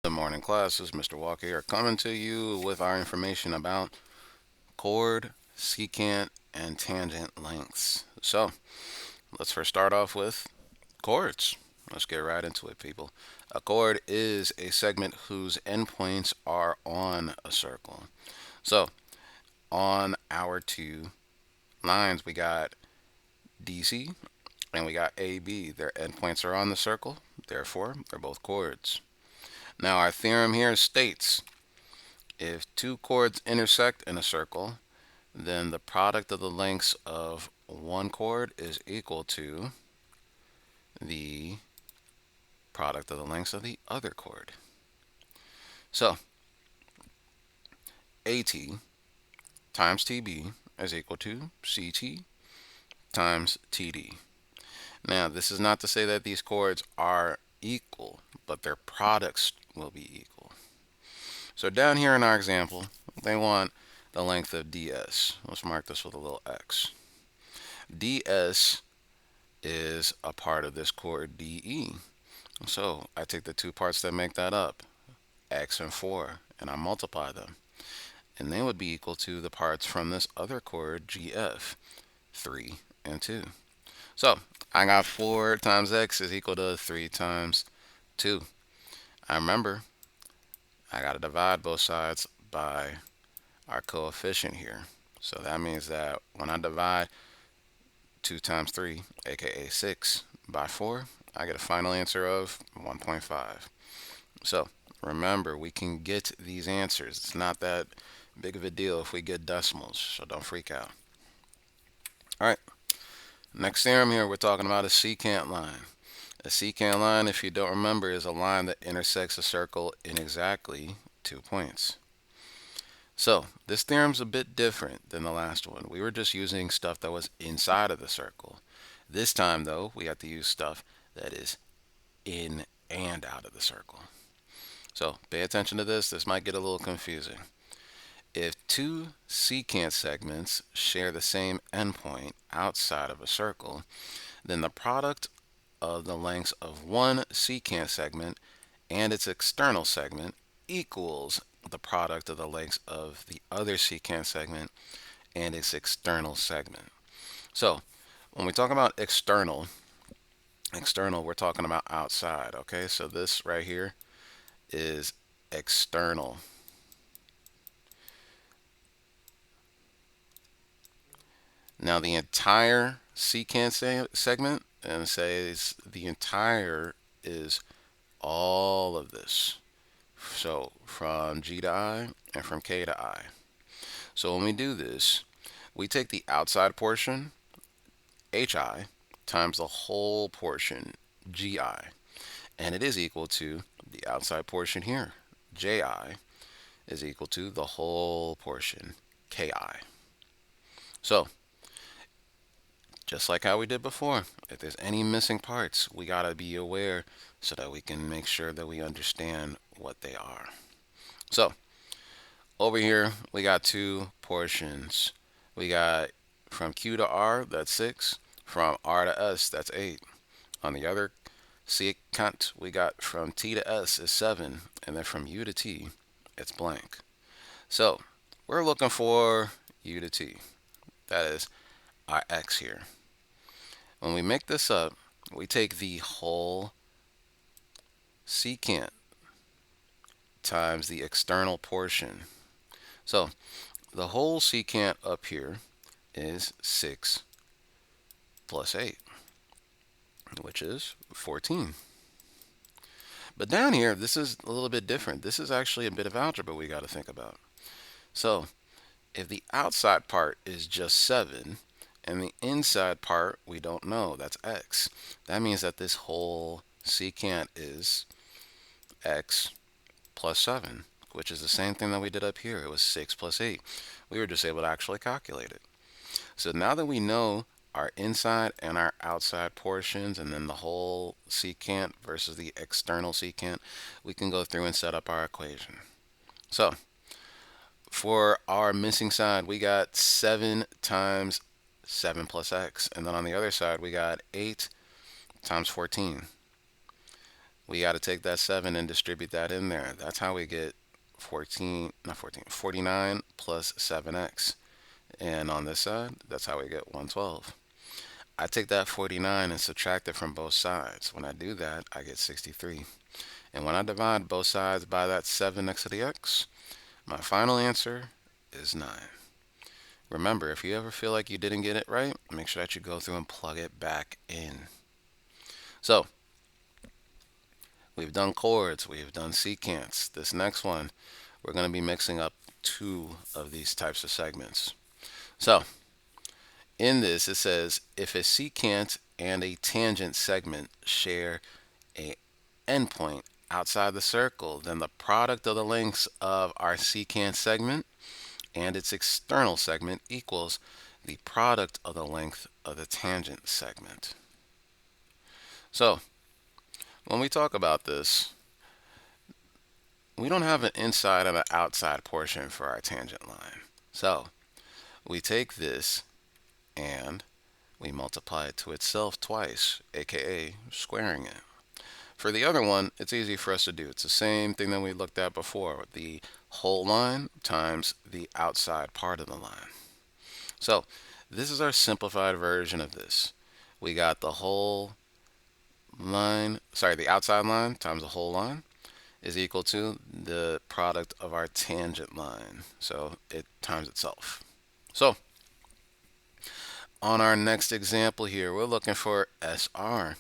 Good morning, class. This is Mr. Walker here, coming to you with our information about chord, secant, and tangent lengths. So, let's first start off with chords. Let's get right into it, people. A chord is a segment whose endpoints are on a circle. So, on our two lines, we got DC and we got AB. Their endpoints are on the circle, therefore, they're both chords. Now, our theorem here states if two chords intersect in a circle, then the product of the lengths of one chord is equal to the product of the lengths of the other chord. So, AT times TB is equal to CT times TD. Now, this is not to say that these chords are equal, but their products will be equal. So down here in our example, they want the length of DS. Let's mark this with a little X. DS is a part of this chord DE. So I take the two parts that make that up, X and 4, and I multiply them. And they would be equal to the parts from this other chord GF, 3 and 2. So I got 4 times X is equal to 3 times 2. I remember I got to divide both sides by our coefficient here. So that means that when I divide 2 times 3, aka 6, by 4, I get a final answer of 1.5. So remember, we can get these answers. It's not that big of a deal if we get decimals, so don't freak out. All right, next theorem here, we're talking about a secant line. A secant line, if you don't remember, is a line that intersects a circle in exactly 2 points. So this theorem's a bit different than the last one. We were just using stuff that was inside of the circle. This time, though, we have to use stuff that is in and out of the circle. So pay attention to this. This might get a little confusing. If two secant segments share the same endpoint outside of a circle, then the product of the lengths of one secant segment and its external segment equals the product of the lengths of the other secant segment and its external segment. So when we talk about external, we're talking about outside, okay? So this right here is external. Now the entire secant segment, and says the entire is all of this. So from G to I and from K to I. So when we do this, we take the outside portion, HI, times the whole portion, GI, and it is equal to the outside portion here, JI, is equal to the whole portion, KI. So, just like how we did before, if there's any missing parts, we gotta be aware so that we can make sure that we understand what they are. So, over here, we got two portions. We got from Q to R, that's 6. From R to S, that's 8. On the other secant, we got from T to S is 7. And then from U to T, it's blank. So, we're looking for U to T. That is our X here. When we make this up, we take the whole secant times the external portion. So the whole secant up here is 6 plus 8, which is 14. But down here, this is a little bit different. This is actually a bit of algebra we got to think about. So if the outside part is just 7, and the inside part we don't know, that's x. That means that this whole secant is x plus 7, which is the same thing that we did up here. It was 6 plus 8. We were just able to actually calculate it. So now that we know our inside and our outside portions and then the whole secant versus the external secant, we can go through and set up our equation. So for our missing side, we got 7 times 7 plus x. And then on the other side, we got 8 times 14, we got to take that 7 and distribute that in there. That's how we get 49 plus 7x. And on this side, that's how we get 112. I take that 49 and subtract it from both sides. When I do that, I get 63. And when I divide both sides by that 7 next to the x, my final answer is 9. Remember, if you ever feel like you didn't get it right, make sure that you go through and plug it back in. So, we've done chords, we've done secants. This next one, we're going to be mixing up two of these types of segments. So, in this, it says if a secant and a tangent segment share a endpoint outside the circle, then the product of the lengths of our secant segment and its external segment equals the product of the length of the tangent segment. So, when we talk about this, we don't have an inside and an outside portion for our tangent line. So, we take this and we multiply it to itself twice, aka squaring it. For the other one, it's easy for us to do. It's the same thing that we looked at before, the whole line times the outside part of the line. So this is our simplified version of this. We got the whole line, the outside line times the whole line is equal to the product of our tangent line. So it times itself. So on our next example here, we're looking for SR.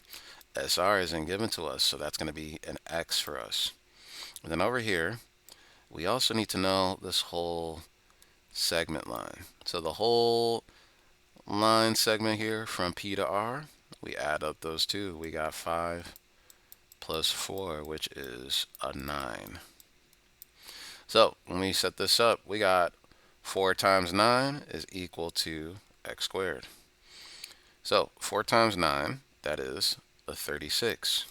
SR isn't given to us, so that's going to be an X for us. And then over here, we also need to know this whole segment line. So the whole line segment here from P to R, we add up those two. We got 5 plus 4, which is a 9. So when we set this up, we got 4 times 9 is equal to x squared. So 4 times 9, that is a 36.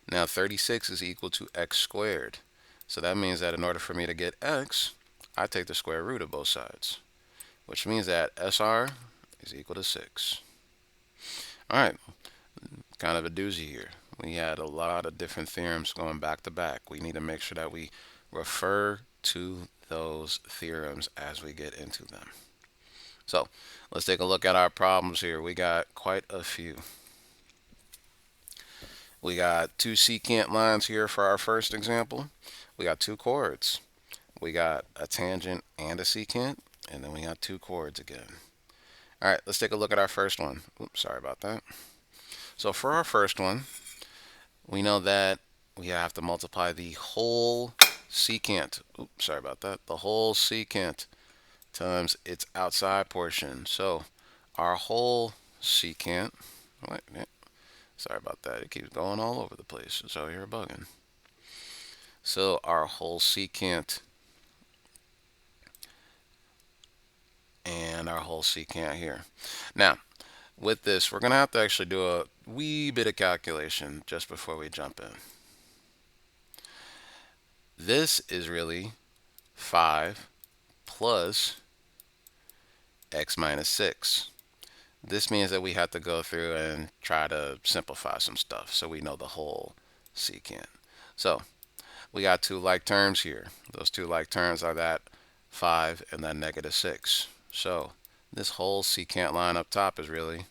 Now 36 is equal to x squared. So that means that in order for me to get x, I take the square root of both sides, which means that SR is equal to 6. All right, kind of a doozy here. We had a lot of different theorems going back to back. We need to make sure that we refer to those theorems as we get into them. So let's take a look at our problems here. We got quite a few. We got 2 secant lines here for our first example. We got 2 chords. We got a tangent and a secant, and then we got 2 chords again. All right, let's take a look at our first one. Oops, sorry about that. So for our first one, we know that we have to multiply the whole secant. Oops, sorry about that. The whole secant times its outside portion. So our whole secant, wait, sorry about that. It keeps going all over the place. So you're bugging. So our whole secant and our whole secant here. Now, with this, we're going to have to actually do a wee bit of calculation just before we jump in. This is really 5 plus x minus 6. This means that we have to go through and try to simplify some stuff so we know the whole secant. So we got 2 like terms here. Those 2 like terms are that 5 and that negative 6. So this whole secant line up top is really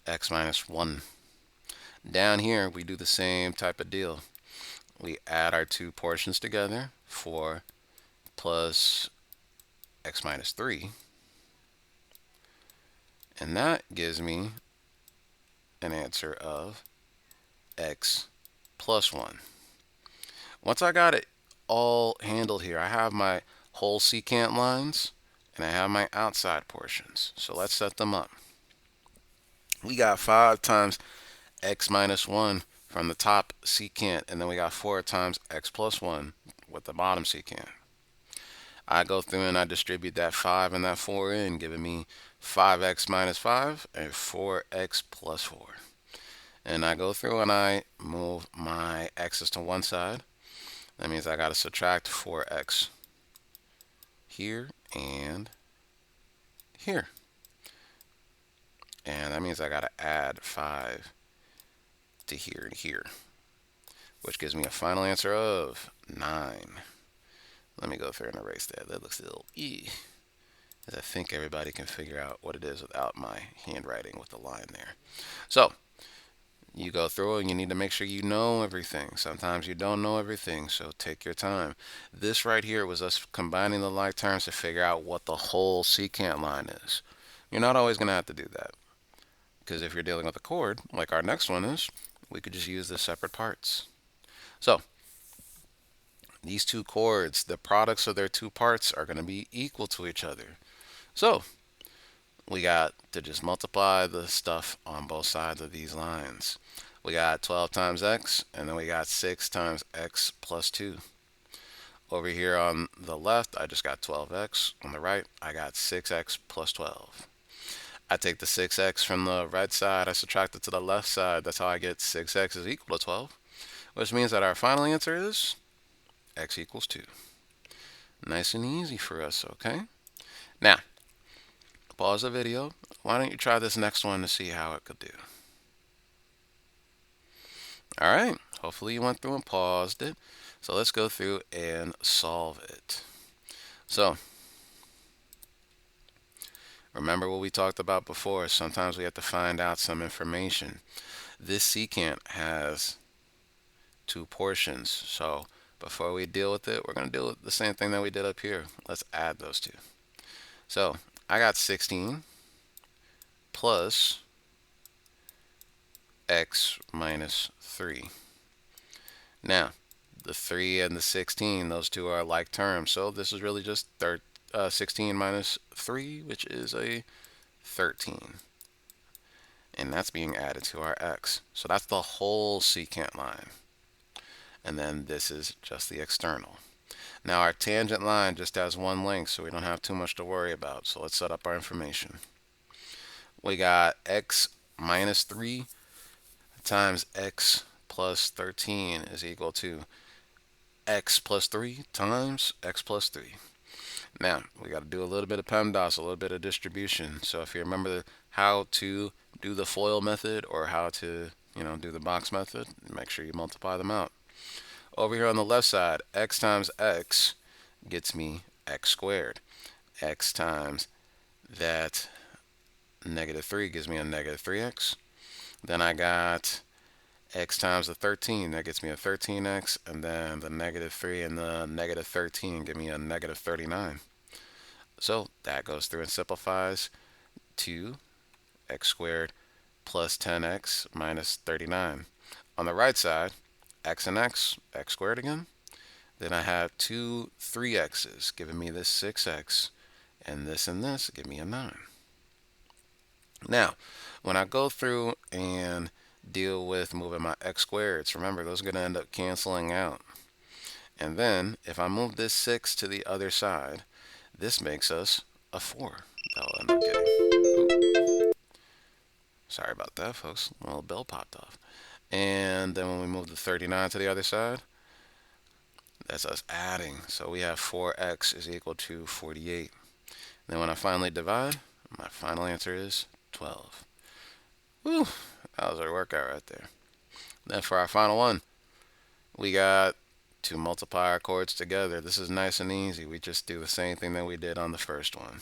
x minus 1. Down here, we do the same type of deal. We add our 2 portions together, 4 plus x minus 3. And that gives me an answer of x plus 1. Once I got it all handled here, I have my whole secant lines and I have my outside portions. So let's set them up. We got 5 times x minus 1 from the top secant, and then we got 4 times x plus 1 with the bottom secant. I go through and I distribute that 5 and that 4 in, giving me 5x minus 5 and 4x plus 4. And I go through and I move my x's to one side. That means I got to subtract 4x here and here. And that means I got to add 5 to here and here. which gives me a final answer of 9. Let me go through and erase that. That looks a little as I think everybody can figure out what it is without my handwriting with the line there. So, you go through and you need to make sure you know everything. Sometimes you don't know everything, so take your time. This right here was us combining the like terms to figure out what the whole secant line is. You're not always going to have to do that, because if you're dealing with a chord, like our next one is, we could just use the separate parts. So, these two chords, the products of their two parts are going to be equal to each other. So, we got to just multiply the stuff on both sides of these lines. We got 12 times x, and then we got 6 times x plus 2. Over here on the left, I just got 12x. On the right, I got 6x plus 12. I take the 6x from the right side, I subtract it to the left side. That's how I get 6x is equal to 12, which means that our final answer is x equals 2. Nice and easy for us, okay? Now, pause the video. Why don't you try this next one to see how it could do? All right, hopefully you went through and paused it. So let's go through and solve it. So, remember what we talked about before. Sometimes we have to find out some information. This secant has two portions. So before we deal with it, we're going to do the same thing that we did up here. Let's add those two. So I got 16 plus x minus 3. Now, the 3 and the 16, those two are like terms. So this is really just 16 minus 3, which is a 13. And that's being added to our x. So that's the whole secant line. And then this is just the external. Now our tangent line just has one length, so we don't have too much to worry about. So let's set up our information. We got x minus 3 times x plus 13 is equal to x plus 3 times x plus 3. Now, we got to do a little bit of PEMDAS, a little bit of distribution. So if you remember how to do the FOIL method or how to, do the box method, make sure you multiply them out. Over here on the left side, x times x gets me x squared. X times that negative 3 gives me a negative 3x. Then I got x times the 13, that gets me a 13x, and then the negative 3 and the negative 13 give me a negative 39. So that goes through and simplifies to x squared plus 10x minus 39. On the right side, x and x squared again. Then I have two 3x's giving me this 6x, and this give me a 9. Now, when I go through and deal with moving my x squareds, remember those are going to end up canceling out. And then if I move this 6 to the other side, this makes us a 4. That'll end up getting. Ooh. Sorry about that, folks. A little bell popped off. And then when we move the 39 to the other side, that's us adding. So we have 4x is equal to 48. Then when I finally divide, my final answer is 12. Whew, that was our workout right there. Then for our final one, we got to multiply our chords together. This is nice and easy. We just do the same thing that we did on the first one.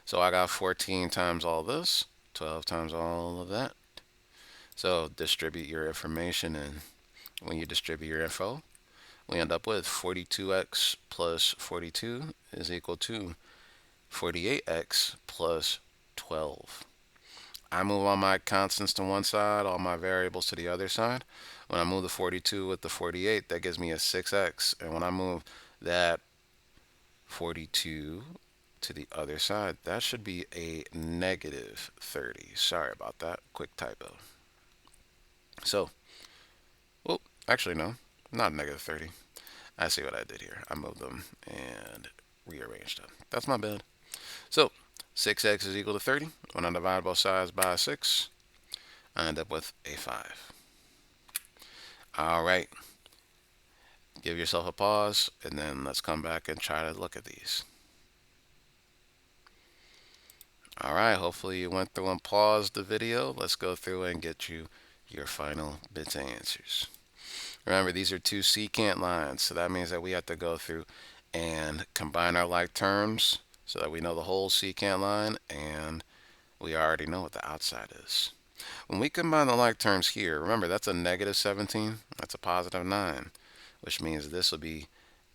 So I got 14 times all this, 12 times all of that. So distribute your information, and when you distribute your info, we end up with 42x plus 42 is equal to 48x plus 12. I move all my constants to one side, all my variables to the other side. When I move the 42 with the 48, that gives me a 6x. And when I move that 42 to the other side, that should be a negative 30. Sorry about that. Quick typo. So, well, actually, no, not negative 30. I see what I did here. I moved them and rearranged them. That's my bad. So, 6x is equal to 30. When I divide both sides by 6, I end up with a 5. All right. Give yourself a pause, and then let's come back and try to look at these. All right. Hopefully you went through and paused the video. Let's go through and get you your final bits and answers. Remember, these are two secant lines, so that means that we have to go through and combine our like terms so that we know the whole secant line, and we already know what the outside is. When we combine the like terms here, remember that's a negative 17, that's a positive 9, which means this will be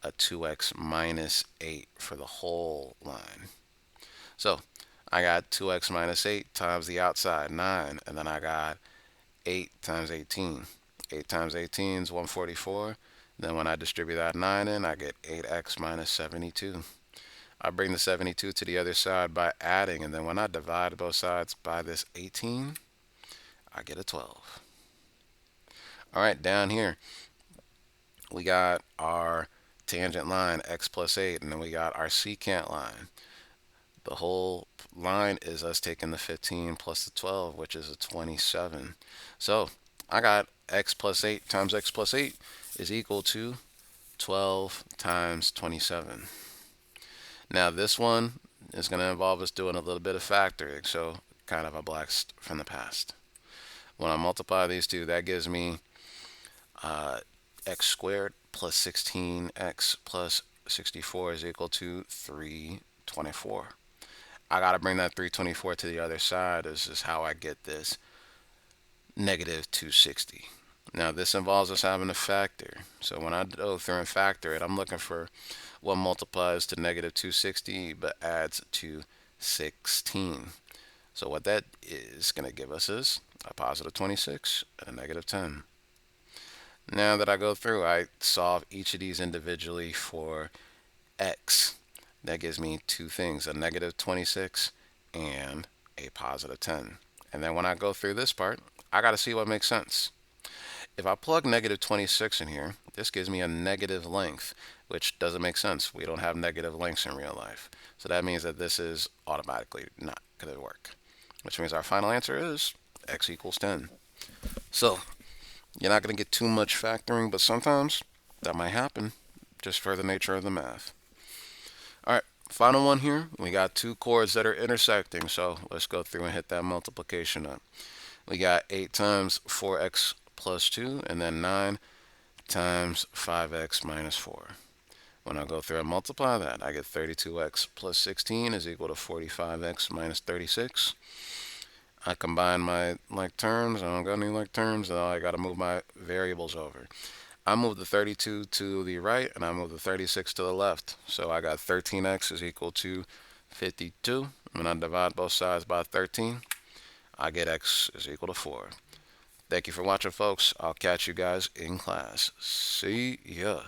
a 2x minus 8 for the whole line. So I got 2x minus 8 times the outside, 9, and then I got 8 times 18. 8 times 18 is 144. Then when I distribute that 9 in, I get 8x minus 72. I bring the 72 to the other side by adding, and then when I divide both sides by this 18, I get a 12. All right, down here, we got our tangent line, x plus 8, and then we got our secant line. The whole line is us taking the 15 plus the 12, which is a 27. So I got x plus 8 times x plus 8 is equal to 12 times 27. Now this one is going to involve us doing a little bit of factoring, so kind of a blast from the past. When I multiply these two, that gives me x squared plus 16x plus 64 is equal to 324. I got to bring that 324 to the other side. This is how I get this negative 260. Now this involves us having a factor. So when I go through and factor it, I'm looking for what multiplies to negative 260 but adds to 16. So what that is going to give us is a positive 26 and a negative 10. Now that I go through, I solve each of these individually for x. That gives me two things, a negative 26 and a positive 10. And then when I go through this part, I got to see what makes sense. If I plug negative 26 in here, this gives me a negative length, which doesn't make sense. We don't have negative lengths in real life. So that means that this is automatically not going to work, which means our final answer is x equals 10. So you're not going to get too much factoring, but sometimes that might happen just for the nature of the math. All right, final one here. We got two chords that are intersecting, so let's go through and hit that multiplication up. We got 8 times 4x plus 2, and then 9 times 5x minus 4. When I go through and multiply that, I get 32x plus 16 is equal to 45x minus 36. I combine my like terms. I don't got any like terms, and I got to move my variables over. I move the 32 to the right, and I move the 36 to the left. So I got 13x is equal to 52. When I divide both sides by 13, I get x is equal to 4. Thank you for watching, folks. I'll catch you guys in class. See ya.